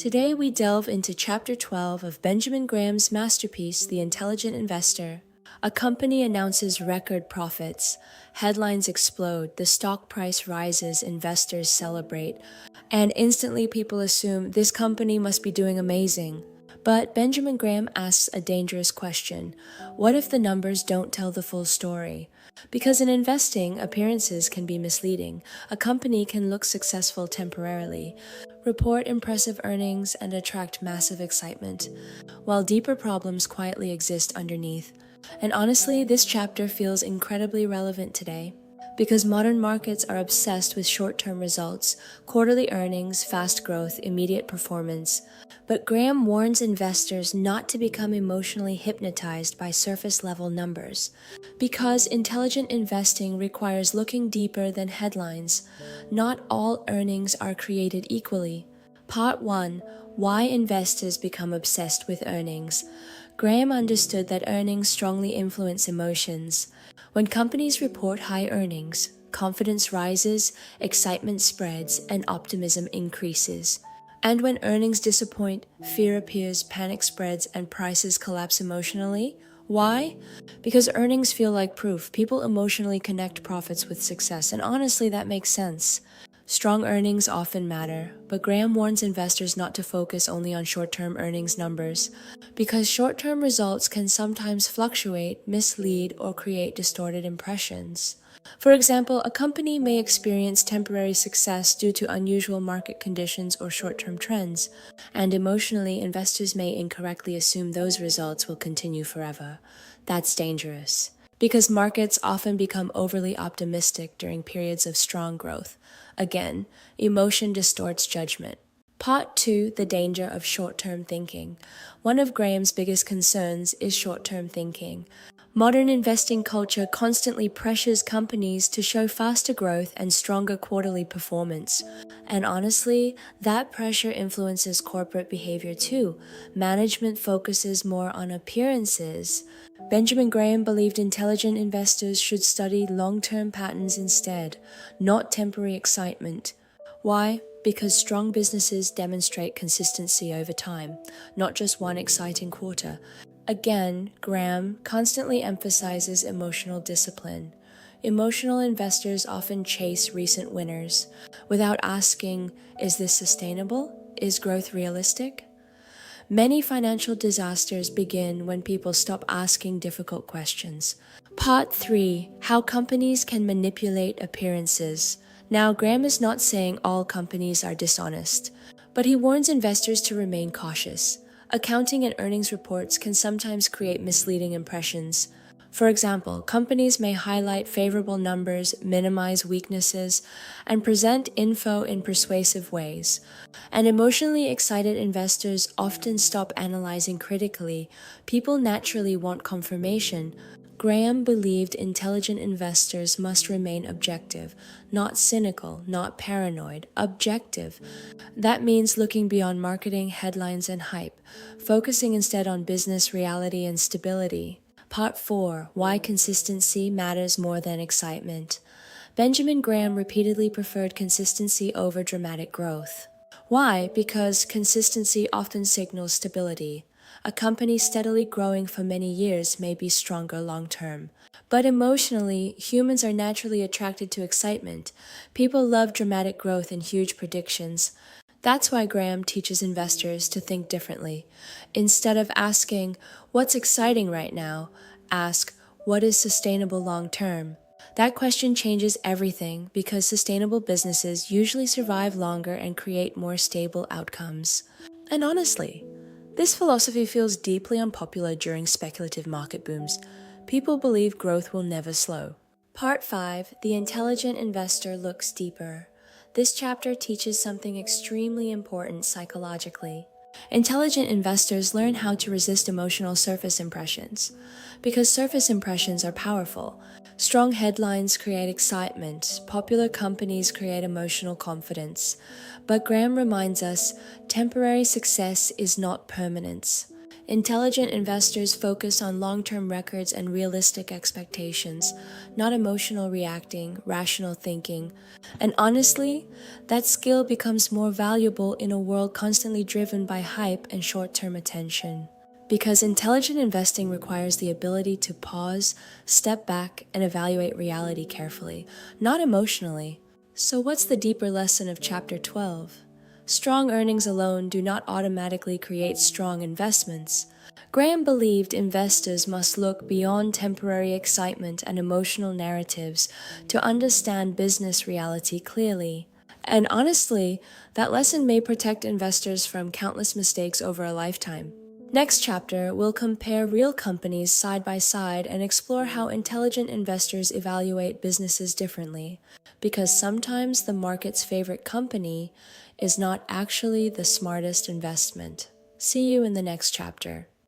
Today we delve into Chapter 12 of Benjamin Graham's masterpiece, The Intelligent Investor. A company announces record profits. Headlines explode, the stock price rises, investors celebrate, and instantly people assume this company must be doing amazing. But Benjamin Graham asks a dangerous question. What if the numbers don't tell the full story? Because in investing, appearances can be misleading. A company can look successful temporarily, report impressive earnings, and attract massive excitement, while deeper problems quietly exist underneath. And honestly, this chapter feels incredibly relevant today. Because modern markets are obsessed with short-term results, quarterly earnings, fast growth, immediate performance. But Graham warns investors not to become emotionally hypnotized by surface-level numbers. Because intelligent investing requires looking deeper than headlines. Not all earnings are created equally. Part 1. Why investors become obsessed with earnings. Graham understood that earnings strongly influence emotions. When companies report high earnings, confidence rises, excitement spreads, and optimism increases. And when earnings disappoint, fear appears, panic spreads, and prices collapse emotionally. Why? Because earnings feel like proof. People emotionally connect profits with success, and honestly, that makes sense. Strong earnings often matter, but Graham warns investors not to focus only on short-term earnings numbers, because short-term results can sometimes fluctuate, mislead, or create distorted impressions. For example, a company may experience temporary success due to unusual market conditions or short-term trends, and emotionally, investors may incorrectly assume those results will continue forever. That's dangerous, because markets often become overly optimistic during periods of strong growth. Again, emotion distorts judgment. Part 2. The danger of short-term thinking. One of Graham's biggest concerns is short-term thinking. Modern investing culture constantly pressures companies to show faster growth and stronger quarterly performance. And honestly, that pressure influences corporate behavior too. Management focuses more on appearances. Benjamin Graham believed intelligent investors should study long-term patterns instead, not temporary excitement. Why? Because strong businesses demonstrate consistency over time, not just one exciting quarter. Again, Graham constantly emphasizes emotional discipline. Emotional investors often chase recent winners without asking, is this sustainable? Is growth realistic? Many financial disasters begin when people stop asking difficult questions. Part 3. How companies can manipulate appearances. Now, Graham is not saying all companies are dishonest, but he warns investors to remain cautious. Accounting and earnings reports can sometimes create misleading impressions. For example, companies may highlight favorable numbers, minimize weaknesses, and present info in persuasive ways. And emotionally excited investors often stop analyzing critically. People naturally want confirmation. Graham believed intelligent investors must remain objective, not cynical, not paranoid, objective. That means looking beyond marketing, headlines, and hype, focusing instead on business reality and stability. Part 4. Why consistency matters more than excitement. Benjamin Graham repeatedly preferred consistency over dramatic growth. Why? Because consistency often signals stability. A company steadily growing for many years may be stronger long-term. But emotionally, humans are naturally attracted to excitement. People love dramatic growth and huge predictions. That's why Graham teaches investors to think differently. Instead of asking, what's exciting right now? Ask, what is sustainable long-term? That question changes everything because sustainable businesses usually survive longer and create more stable outcomes. And honestly, this philosophy feels deeply unpopular during speculative market booms. People believe growth will never slow. Part 5. The Intelligent Investor Looks Deeper. This chapter teaches something extremely important psychologically. Intelligent investors learn how to resist emotional surface impressions. Because surface impressions are powerful. Strong headlines create excitement, popular companies create emotional confidence. But Graham reminds us, temporary success is not permanence. Intelligent investors focus on long-term records and realistic expectations, not emotional reacting, rational thinking. And honestly, that skill becomes more valuable in a world constantly driven by hype and short-term attention. Because intelligent investing requires the ability to pause, step back, and evaluate reality carefully, not emotionally. So what's the deeper lesson of Chapter 12? Strong earnings alone do not automatically create strong investments. Graham believed investors must look beyond temporary excitement and emotional narratives to understand business reality clearly. And honestly, that lesson may protect investors from countless mistakes over a lifetime. Next chapter, we'll compare real companies side by side and explore how intelligent investors evaluate businesses differently, because sometimes the market's favorite company is not actually the smartest investment. See you in the next chapter.